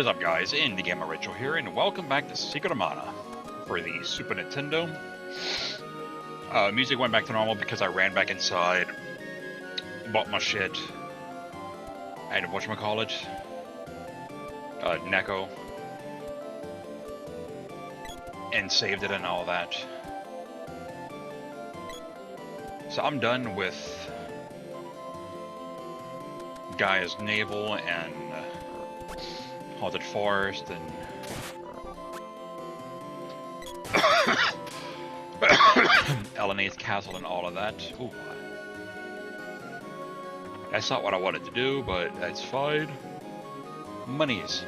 What is up, guys? IndieGamerRetro here, and welcome back to Secret of Mana for the Super Nintendo. Music went back to normal because I ran back inside, bought my shit, and whatchamacallit, Neko, and saved it and all that. So I'm done with Gaia's Navel and Haunted Forest and Elena's Castle and all of that. Ooh. That's not what I wanted to do, but that's fine. Monies.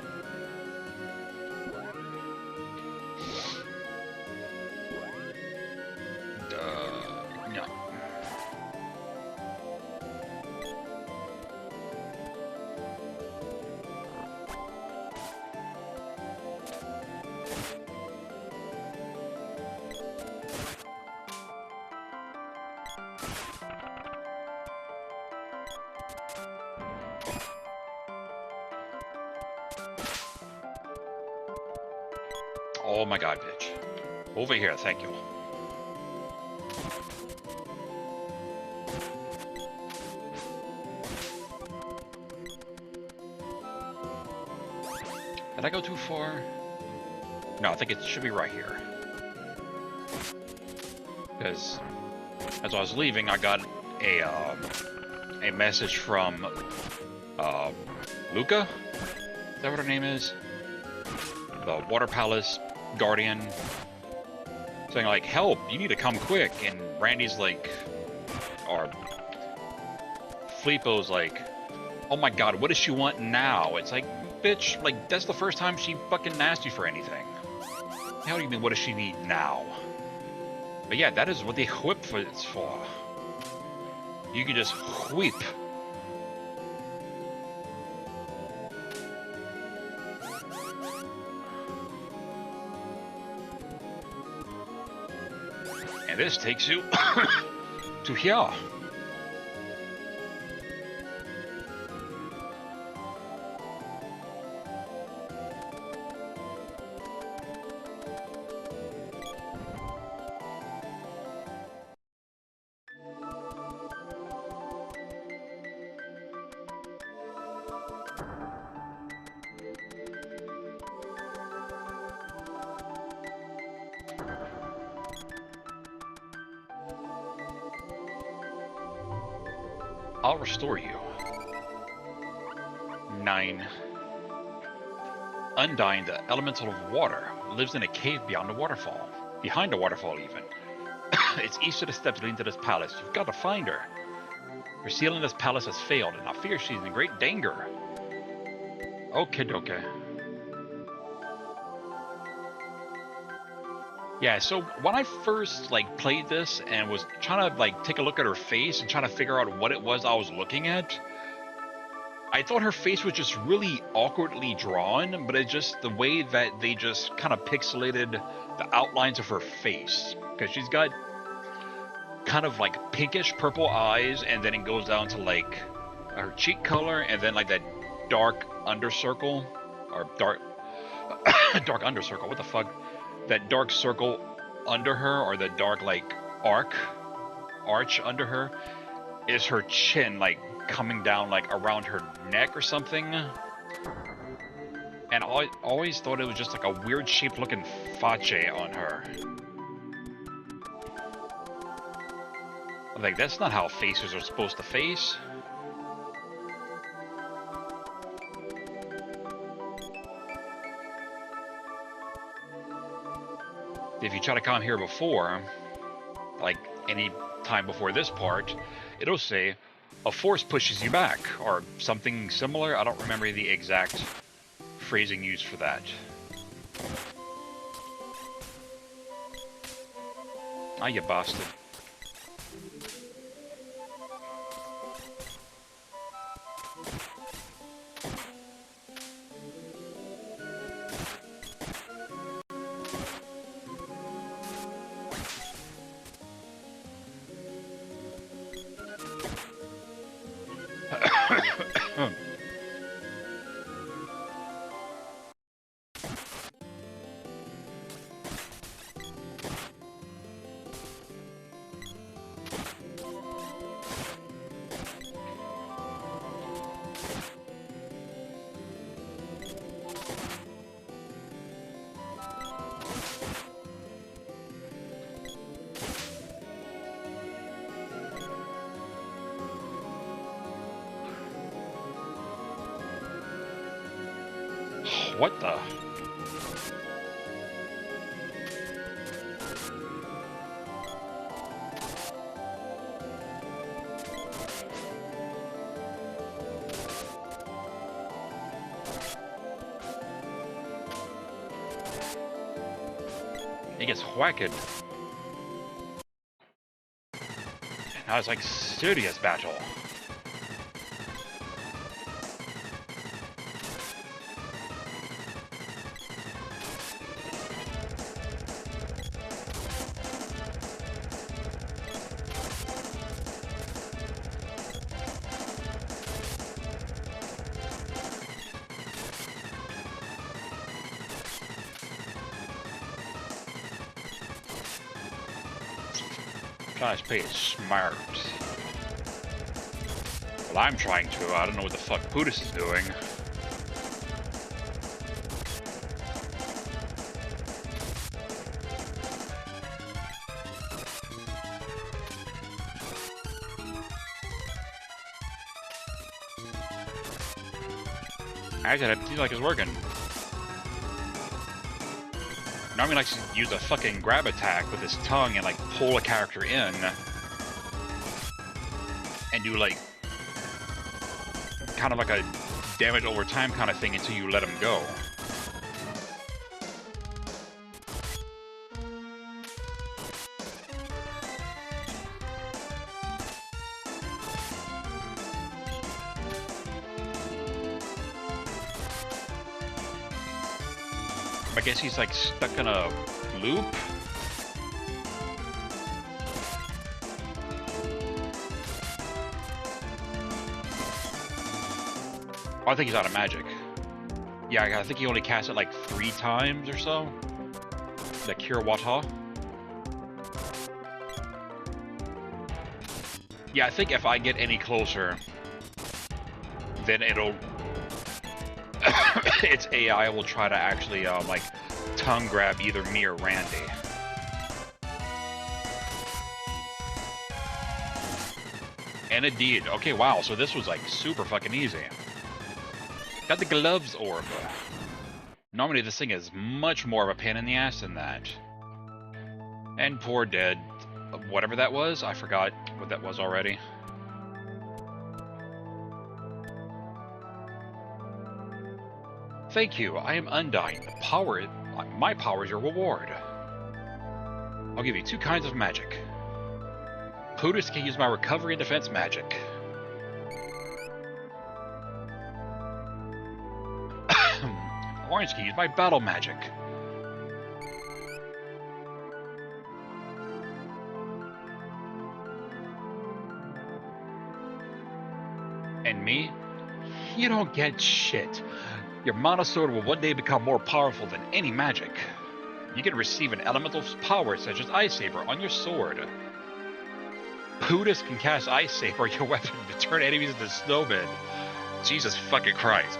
No. Oh my god, bitch. Over here, thank you. Did I go too far? No, I think it should be right here. Because as I was leaving, I got a message from Luca? Is that what her name is? The Water Palace Guardian, saying like, help, you need to come quick. And Randy's like, or Flippo's like, oh my god, what does she want now? It's like, bitch, like, that's the first time she fucking asked you for anything. How do you mean, what does she need now? But yeah, that is what the whip is for. You can just whip. And this takes you to here. I'll restore you. 9. Undine, the elemental of water, lives in a cave beyond the waterfall. Behind the waterfall, even. It's east of the steps leading to this palace. You've got to find her. Her seal in this palace has failed, and I fear she's in great danger. Okay, okay. Yeah, so when I first played this and was trying to take a look at her face and trying to figure out what it was I was looking at, I thought her face was just really awkwardly drawn, but it's just the way that they just kind of pixelated the outlines of her face, because she's got kind of pinkish purple eyes, and then it goes down to her cheek color, and then that dark undercircle, or dark dark undercircle, what the fuck? That dark circle under her, or the dark arch under her, is her chin coming down around her neck or something. And I always thought it was just a weird shaped looking face on her. I'm that's not how faces are supposed to face. If you try to come here before, any time before this part, it'll say, a force pushes you back, or something similar. I don't remember the exact phrasing used for that. Ah, you bastard. What the? He gets whacked. Now it's like serious battle. Trying to play it smart. Well, I'm trying to. I don't know what the fuck Pudis is doing. Actually, it seems like it's working. Normally likes to use a fucking grab attack with his tongue and like pull a character in and do like kind of like a damage over time kind of thing until you let him go. I guess he's like stuck in a loop. Oh, I think he's out of magic. Yeah, I think he only cast it like 3 times or so. The Cure Wata. Yeah, I think if I get any closer, then it'll... its AI will try to actually, like, tongue grab either me or Randy. And indeed. Okay, wow, so this was, like, super fucking easy. Got the gloves orb. Normally this thing is much more of a pain in the ass than that. And poor dead... whatever that was, I forgot what that was already. Thank you, I am Undine. My power is your reward. I'll give you 2 kinds of magic. Pudis can use my recovery and defense magic. Orange can use my battle magic. And me? You don't get shit. Your mana sword will one day become more powerful than any magic. You can receive an elemental power such as Ice Saber on your sword. Pudis can cast Ice Saber, your weapon, to turn enemies into snowmen. Jesus fucking Christ.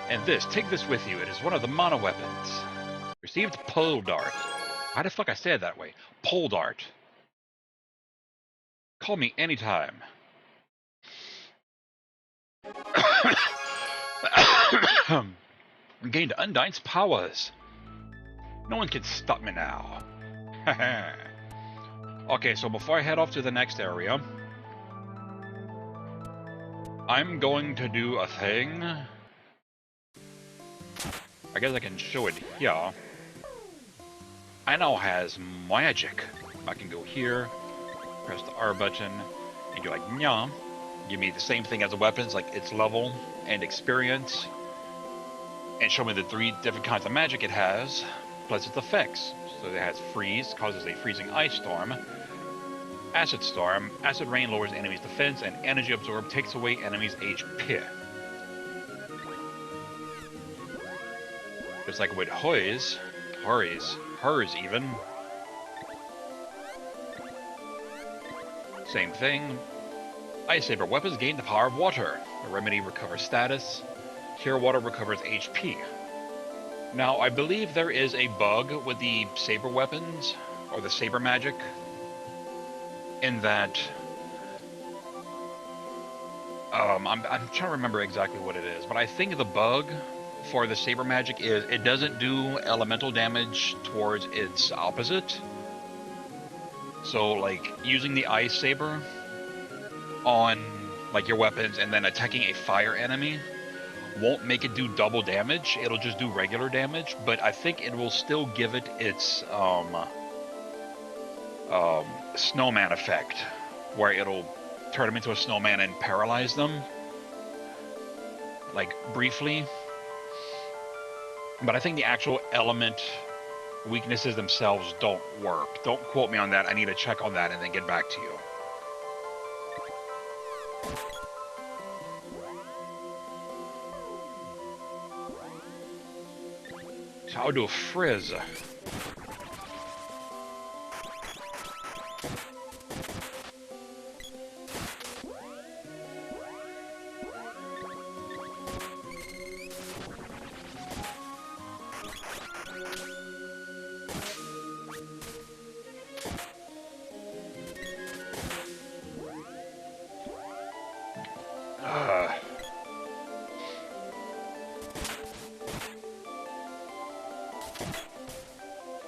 And take this with you. It is one of the mana weapons. Received Pole Dart. Why the fuck I say it that way? Pole Dart. Call me anytime. Gained Undine's powers. No one can stop me now. Okay, so before I head off to the next area, I'm going to do a thing. I guess I can show it here. I now has magic. I can go here, press the R button, and go like, nyah. Give me the same thing as the weapons, like its level and experience. And show me the 3 different kinds of magic it has, plus its effects. So it has freeze, causes a freezing ice storm. Acid storm, acid rain lowers enemies' defense, and energy absorb takes away enemies' HP. Just like with hers even. Same thing. Ice Saber weapons gain the power of water. The remedy recovers status. Cure Water recovers HP. Now, I believe there is a bug with the saber weapons, or the saber magic, in that... I'm trying to remember exactly what it is, but I think the bug for the saber magic is it doesn't do elemental damage towards its opposite. So like using the ice saber on like your weapons and then attacking a fire enemy won't make it do double damage. It'll just do regular damage, but I think it will still give it its snowman effect, where it'll turn them into a snowman and paralyze them, like briefly. But I think the actual element weaknesses themselves don't work. Don't quote me on that. I need to check on that and then get back to you. So I'll do a frizz.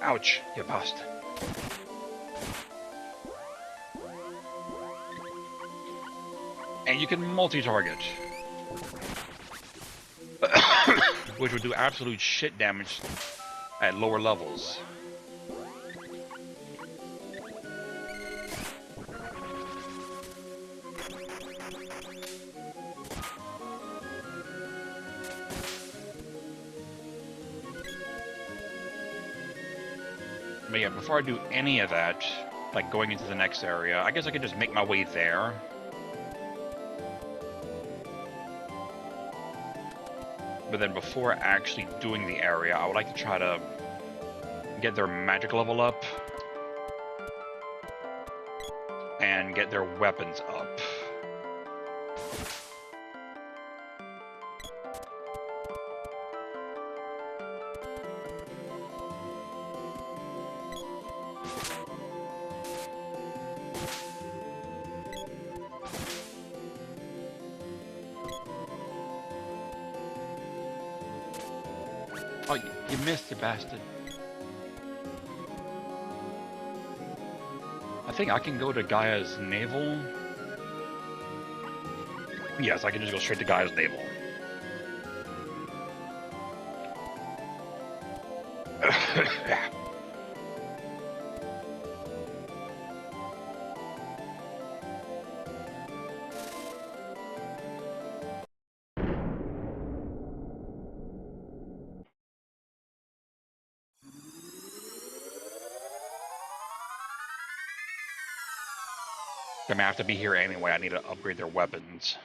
Ouch, you bust. And you can multi-target. Which would do absolute shit damage at lower levels. But yeah, before I do any of that, like going into the next area, I guess I could just make my way there. But then before actually doing the area, I would like to try to get their magic level up and get their weapons up. Oh, you missed, you bastard. I think I can go to Gaia's navel. Yes, I can just go straight to Gaia's navel. Yeah. I'm gonna have to be here anyway. I need to upgrade their weapons.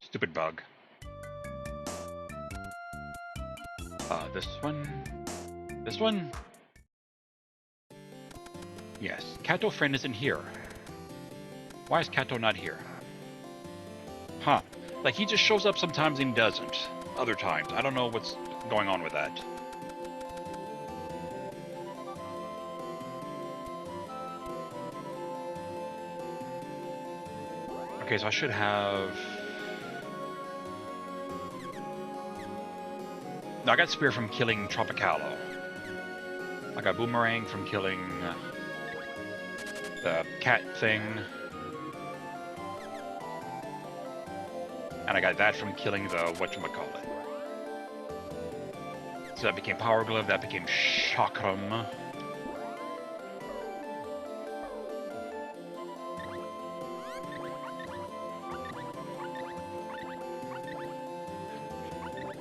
Stupid bug. This one? This one? Yes. Kato friend isn't here. Why is Kato not here? Huh. Like, he just shows up sometimes and doesn't. Other times. I don't know what's going on with that. Okay, so I should have... No, I got Spear from killing Tropicalo. I got Boomerang from killing the cat thing. And I got that from killing the whatchamacallit. So that became Power Glove, that became Chakram.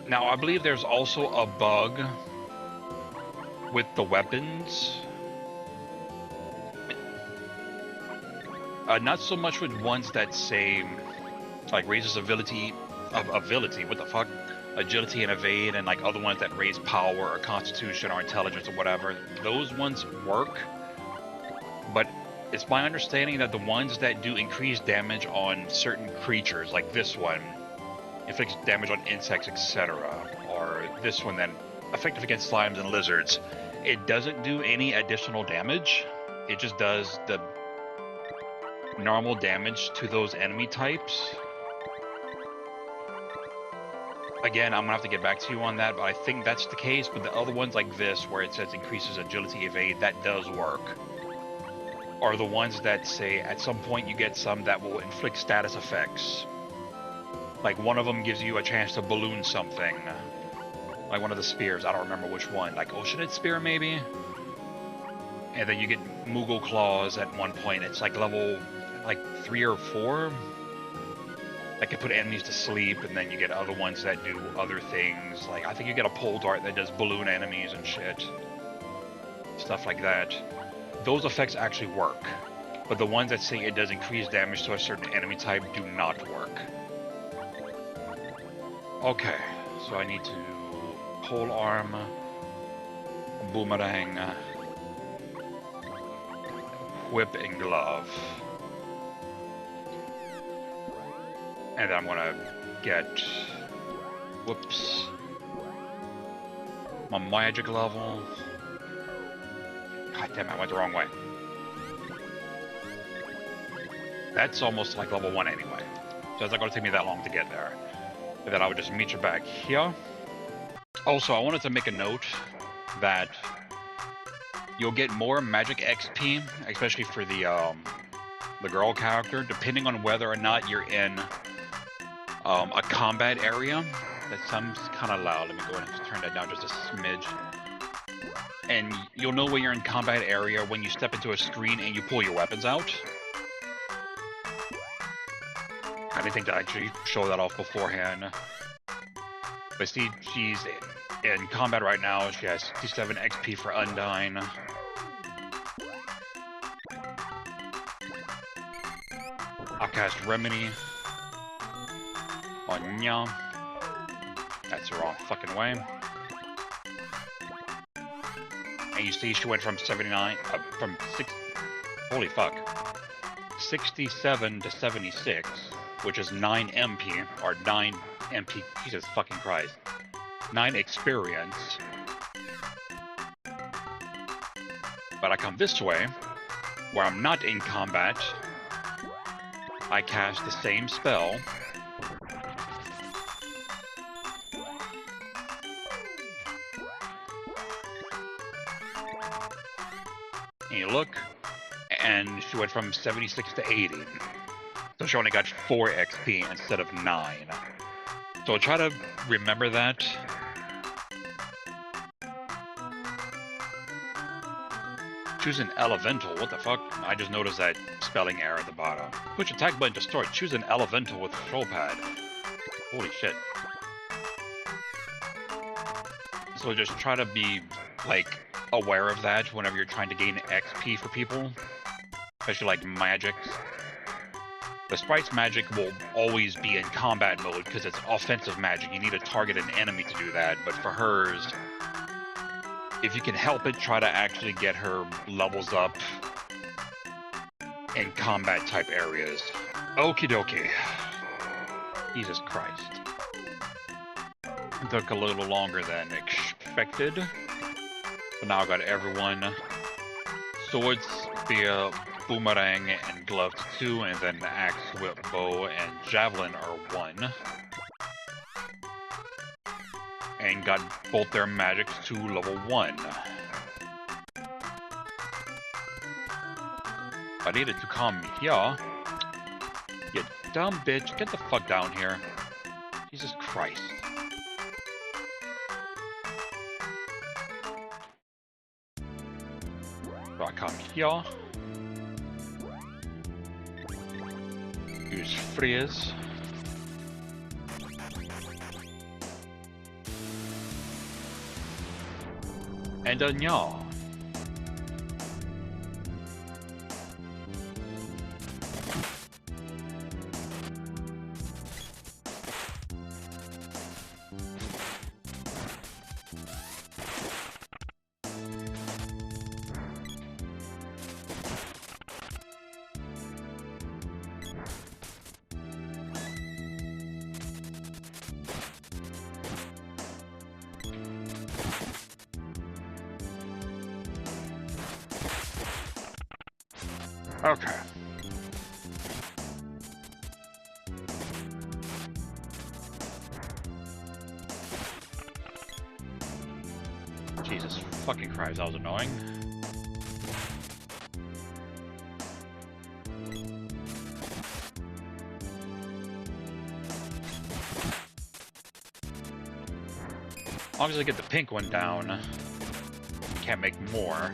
Now, I believe there's also a bug with the weapons. Not so much with ones that say, like, raises ability, what the fuck? Agility and evade, and like other ones that raise power or constitution or intelligence or whatever. Those ones work, but it's my understanding that the ones that do increased damage on certain creatures, like this one, inflicts damage on insects, etc., or this one then effective against slimes and lizards, it doesn't do any additional damage. It just does the normal damage to those enemy types. Again, I'm gonna have to get back to you on that, but I think that's the case. But the other ones like this, where it says increases agility, evade, that does work. Are the ones that say at some point you get some that will inflict status effects. Like one of them gives you a chance to balloon something. Like one of the spears, I don't remember which one. Like Oceanid Spear maybe? And then you get Moogle Claws at one point. It's like level like 3 or 4. That can put enemies to sleep, and then you get other ones that do other things. Like, I think you get a pole dart that does balloon enemies and shit. Stuff like that. Those effects actually work. But the ones that say it does increased damage to a certain enemy type do not work. Okay, so I need to pole arm, boomerang, whip, and glove. And then I'm gonna get, whoops, my magic level. God damn it, I went the wrong way. That's almost like level 1 anyway. So it's not gonna take me that long to get there. And then I would just meet you back here. Also, I wanted to make a note that you'll get more magic XP, especially for the girl character, depending on whether or not you're in a combat area. That sounds kind of loud. Let me go ahead and turn that down just a smidge. And you'll know when you're in combat area when you step into a screen and you pull your weapons out. I didn't think to actually show that off beforehand. But see, she's in combat right now. She has 67 XP for Undine. I'll cast Remedy on Nya. That's the wrong fucking way. And you see she went from 79, from 6, holy fuck, 67 to 76, which is 9 MP, or 9 MP, Jesus fucking Christ, 9 experience. But I come this way, where I'm not in combat, I cast the same spell, and you look, and she went from 76 to 80. So she only got 4 XP instead of 9. So try to remember that. Choose an elemental, what the fuck? I just noticed that spelling error at the bottom. Push attack button to start. Choose an elemental with control pad. Holy shit. So just try to be, like, aware of that whenever you're trying to gain XP for people. Especially like magics. The sprite's magic will always be in combat mode because it's offensive magic. You need to target an enemy to do that, but for hers, if you can help it, try to actually get her levels up in combat type areas. Okie dokie. Jesus Christ. It took a little longer than expected. But now I got everyone. Swords, spear, boomerang, and glove 2, and then the axe, whip, bow, and javelin are 1. And got both their magics to level 1. I needed to come here. You dumb bitch, get the fuck down here. Jesus Christ. So I come here. Use freeze. And then yeah. Okay. surprised. That was annoying. As long as I get the pink one down, can't make more.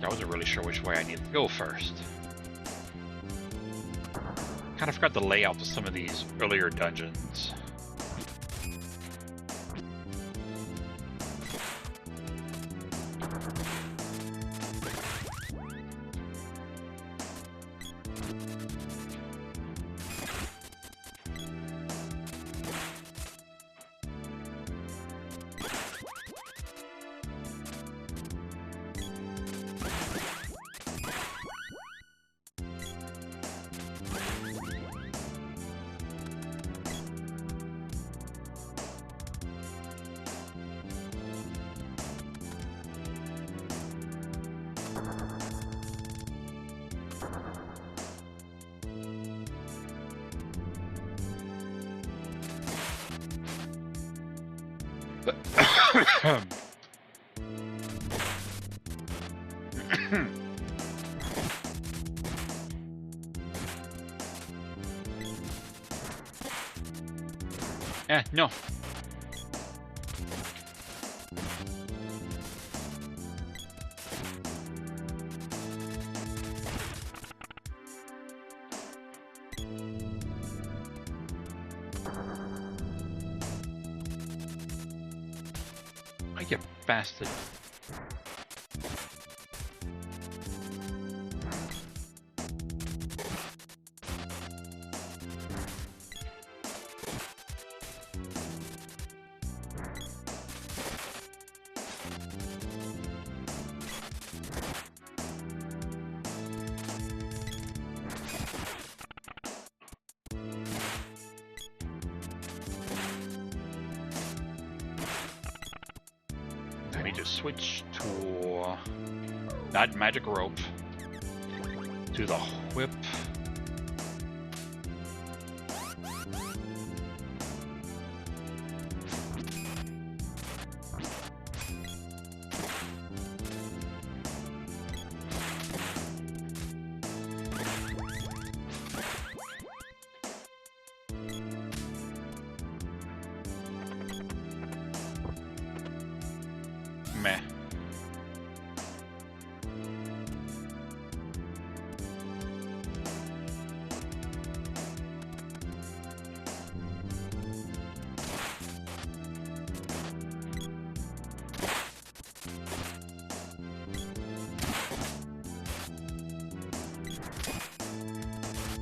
I wasn't really sure which way I needed to go first. Kind of forgot the layout of some of these earlier dungeons. No. You bastard. I need to switch to not magic rope to the whip. Meh.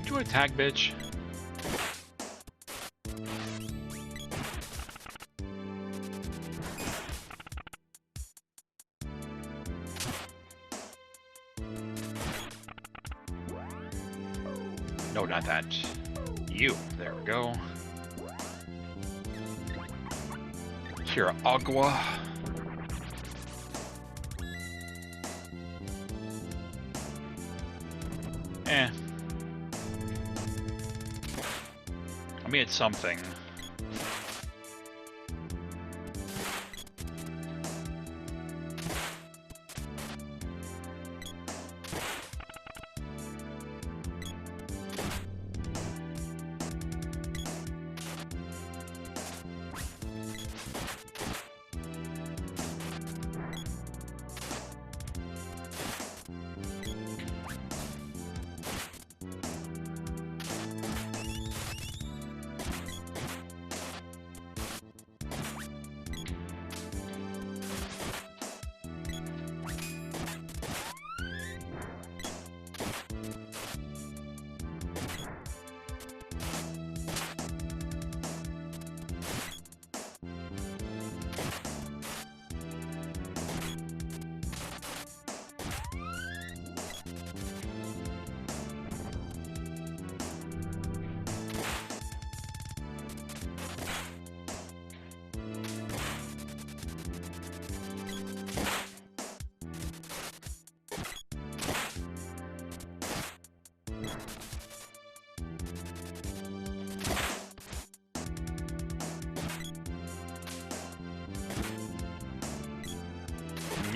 Did you attack, bitch? No, not that. You. There we go. Here, agua. Eh. I mean, it's something.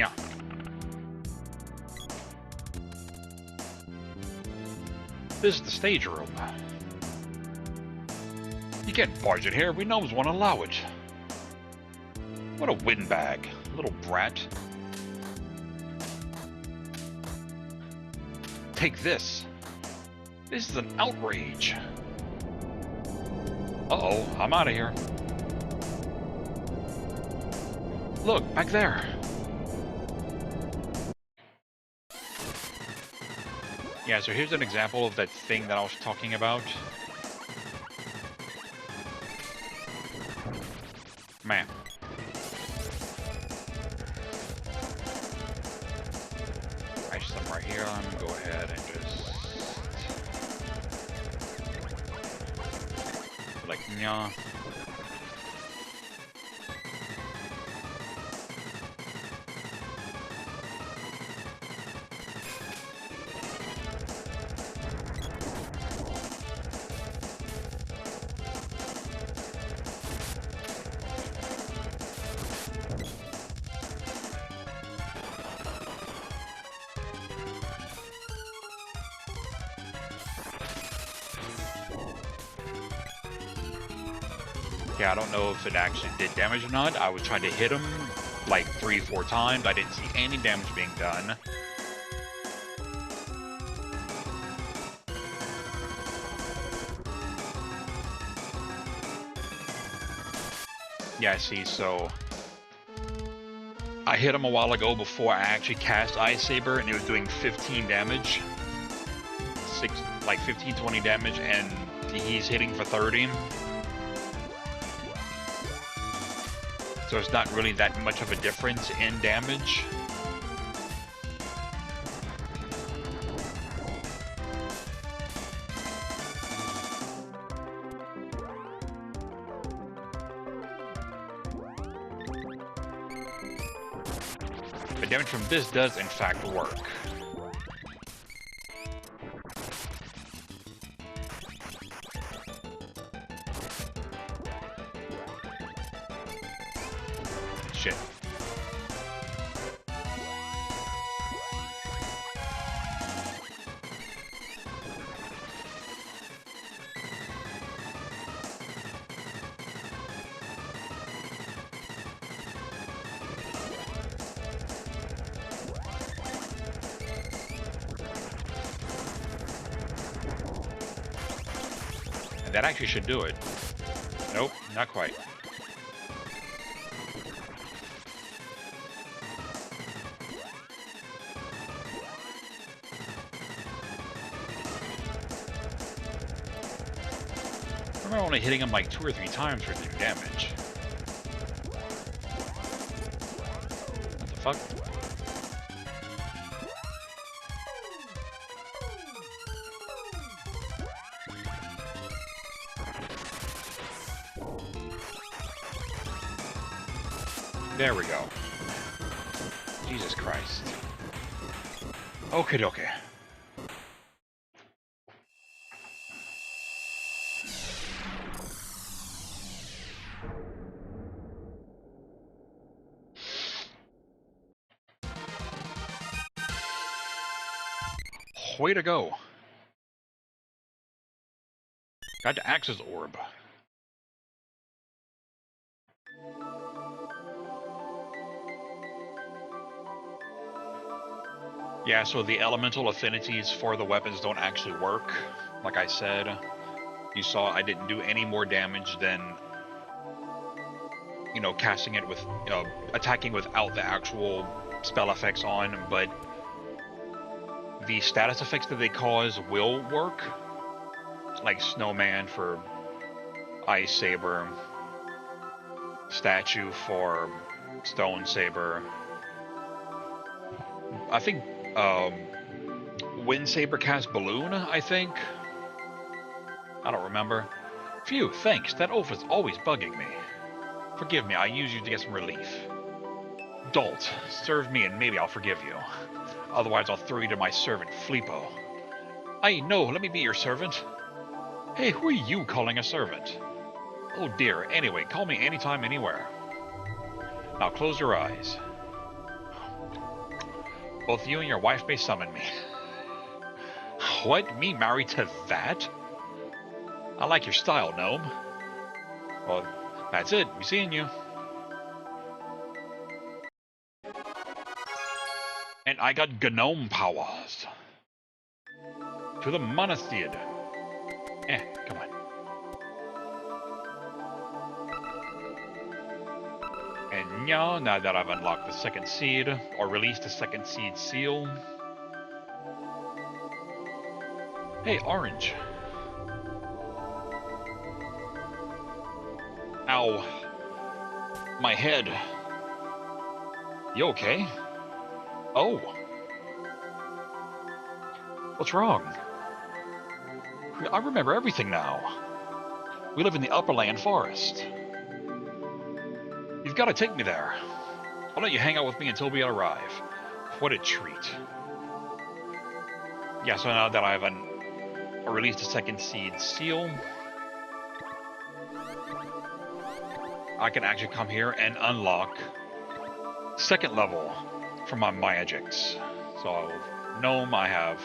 Yeah. This is the stage room. You can't barge in here. We gnomes won't allow it. What a windbag, little brat. Take this. This is an outrage. Uh-oh, I'm out of here. Look, back there. Yeah, so here's an example of that thing that I was talking about. Man. Alright, some right here. I'm gonna go ahead and just... like, yeah. Yeah, I don't know if it actually did damage or not. I was trying to hit him like 3-4 times. I didn't see any damage being done. Yeah, I see, so... I hit him a while ago before I actually cast Ice Saber, and it was doing 15 damage. Like 15-20 damage, and he's hitting for 30. So it's not really that much of a difference in damage. But damage from this does in fact work. Shit. And that actually should do it. Nope, not quite. I remember only hitting him like 2 or 3 times for the damage. What the fuck? There we go. Jesus Christ. Okay, dokie. Way to go. Got to Axe's orb. Yeah, so the elemental affinities for the weapons don't actually work. Like I said, you saw I didn't do any more damage than, you know, casting it with, attacking without the actual spell effects on, but the status effects that they cause will work. Like Snowman for Ice Saber, Statue for Stone Saber. I think Wind Saber cast Balloon, I think. I don't remember. Phew, thanks. That oath is always bugging me. Forgive me, I use you to get some relief. Dolt, serve me and maybe I'll forgive you. Otherwise I'll throw you to my servant, Fleepo. No, let me be your servant. Hey, who are you calling a servant? Oh dear, anyway, call me anytime, anywhere. Now close your eyes. Both you and your wife may summon me. What? Me married to that? I like your style, gnome. Well, that's it. Be seeing you. And I got gnome powers. To the monastery. Come on. And yeah, now that I've unlocked the second seed, or released the second seed seal. Hey, orange. Ow. My head. You okay? Oh. What's wrong? I remember everything now. We live in the Upperland Forest. You've got to take me there. I'll let you hang out with me until we arrive. What a treat. Yeah, so now that I've released a second seed seal, I can actually come here and unlock second level for my magics. So, gnome, I have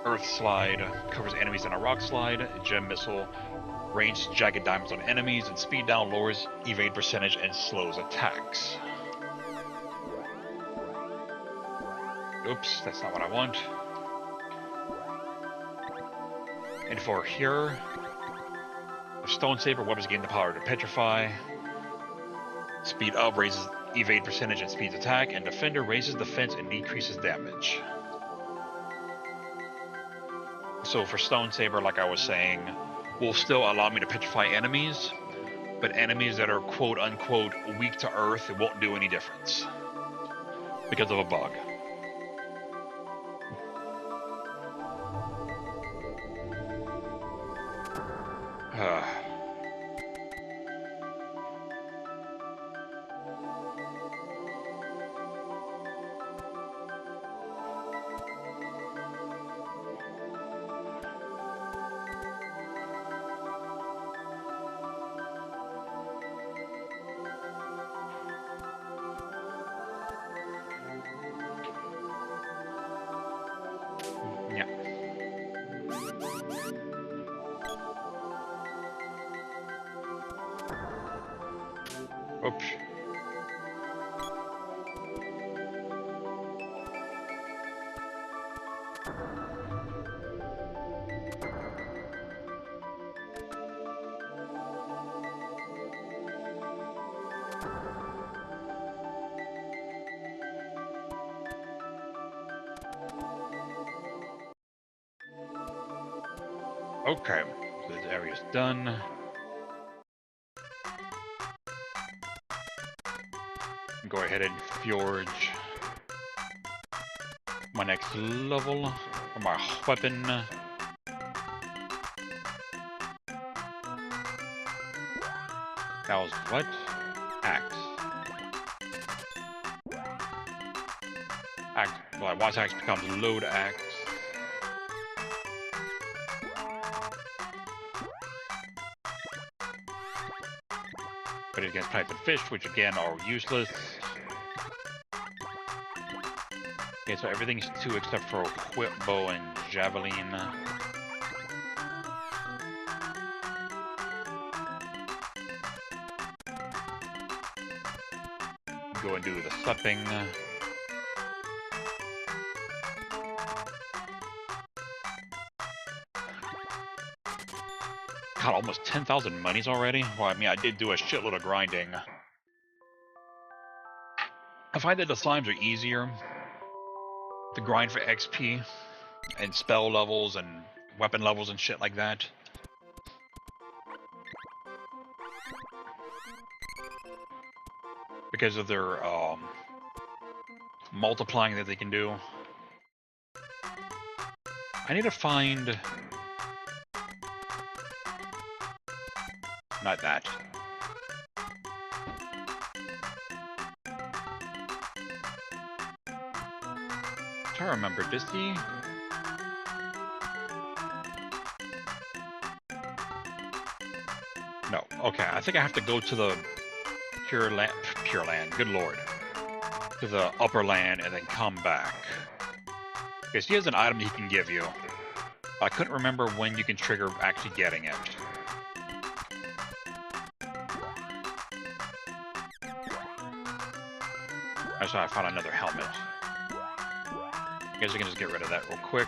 earth slide, covers enemies in a rock slide, gem missile, range jagged diamonds on enemies, and speed down lowers evade percentage and slows attacks. Oops, that's not what I want. And for here, the Stone Saber weapons gain the power to petrify. Speed up raises evade percentage and speeds attack, and Defender raises defense and decreases damage. So for Stone Saber, like I was saying, will still allow me to petrify enemies, but enemies that are quote-unquote weak to earth, it won't do any difference because of a bug. Oops. Okay, so this area's done. Go ahead and forge my next level for my weapon. That was what? Axe. Axe. Well, watch axe becomes load axe. But against types of fish, which again are useless. Okay, so everything's 2 except for whip, bow, and javelin. Go and do the supping. God, almost 10,000 monies already? Well, I mean, I did do a shitload of grinding. I find that the slimes are easier to grind for XP and spell levels and weapon levels and shit like that. Because of their multiplying that they can do. I need to find... Not that. I'm trying to remember, does he... No, okay, I think I have to go to the Pure Land, good lord. to the upper land and then come back. Because he has an item he can give you. I couldn't remember when you can trigger actually getting it. Actually, I found another helmet. I guess I can just get rid of that real quick.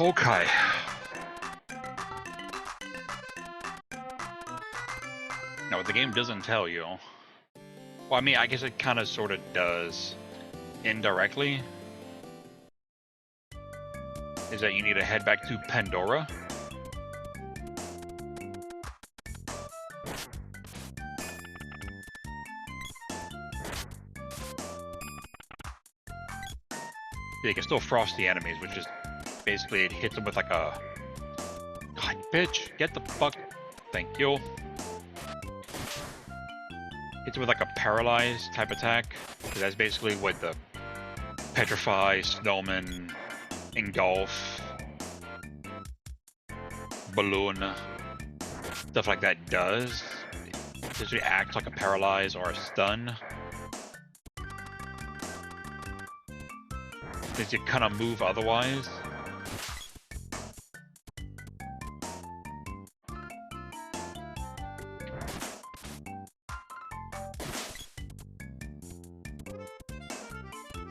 Okay. Now, what the game doesn't tell you... Well, I mean, I guess it kind of sort of does indirectly. Is that you need to head back to Pandora. Yeah, you can still frost the enemies, which is basically it hits them with like a... God, bitch, get the fuck... Thank you. Hits them with like a paralyzed type attack. So that's basically what the Petrify, Snowman, Engulf, Balloon, stuff like that does. It essentially acts like a paralyze or a stun. Since you kind of move otherwise.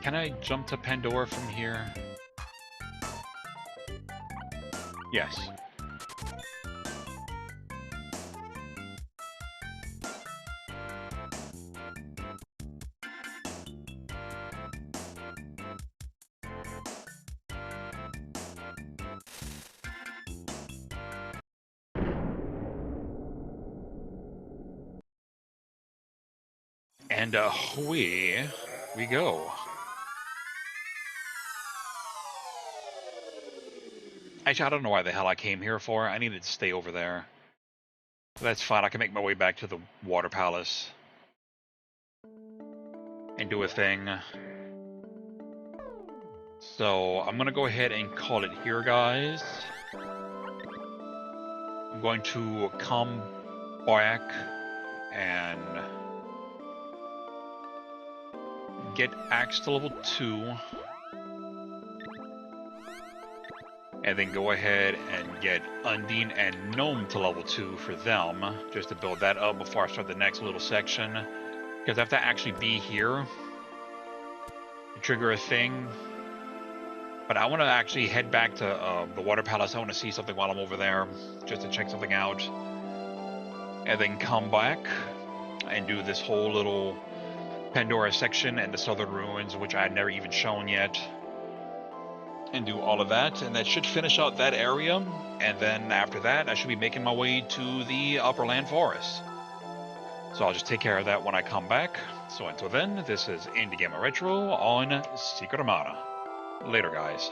Can I jump to Pandora from here? Yes. And away we go. Actually, I don't know why the hell I came here for. I needed to stay over there. But that's fine. I can make my way back to the Water Palace. And do a thing. So, I'm going to go ahead and call it here, guys. I'm going to come back and get Axe to level 2. And then go ahead and get Undine and Gnome to level 2 for them, just to build that up before I start the next little section. Because I have to actually be here to trigger a thing. But I want to actually head back to the Water Palace. I want to see something while I'm over there, just to check something out. And then come back and do this whole little Pandora section and the Southern Ruins, which I had never even shown yet. And do all of that, and that should finish out that area. And then after that, I should be making my way to the Upper Land Forest. So I'll just take care of that when I come back. So until then, this is IndieGamerRetro on Secret of Mana. Later, guys.